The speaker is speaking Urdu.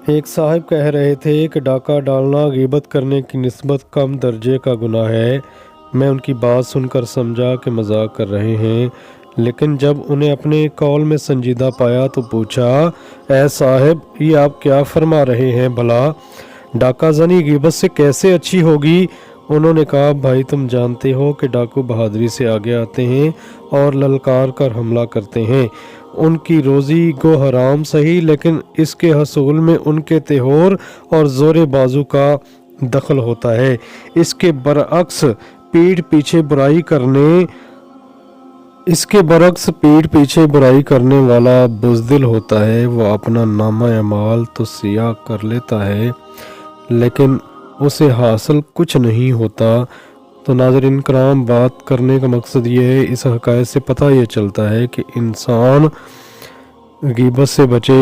ایک صاحب کہہ رہے تھے کہ ڈاکہ ڈالنا غیبت کرنے کی نسبت کم درجے کا گناہ ہے۔ میں ان کی بات سن کر سمجھا کہ مذاق کر رہے ہیں، لیکن جب انہیں اپنے قول میں سنجیدہ پایا تو پوچھا، اے صاحب، یہ آپ کیا فرما رہے ہیں بھلا؟ ڈاکہ زنی غیبت سے کیسے اچھی ہوگی؟ انہوں نے کہا، بھائی تم جانتے ہو کہ ڈاکو بہادری سے آگے آتے ہیں اور للکار کر حملہ کرتے ہیں۔ ان کی روزی گو حرام صحیح، لیکن اس کے حصول میں ان کے تہور اور زور بازو کا دخل ہوتا ہے۔ اس کے برعکس پیٹھ پیچھے برائی کرنے والا بزدل ہوتا ہے۔ وہ اپنا نامہ اعمال تو سیاہ کر لیتا ہے، لیکن اسے حاصل کچھ نہیں ہوتا۔ تو ناظرین کرام، بات کرنے کا مقصد یہ ہے، اس حقائق سے پتہ یہ چلتا ہے کہ انسان غیبت سے بچے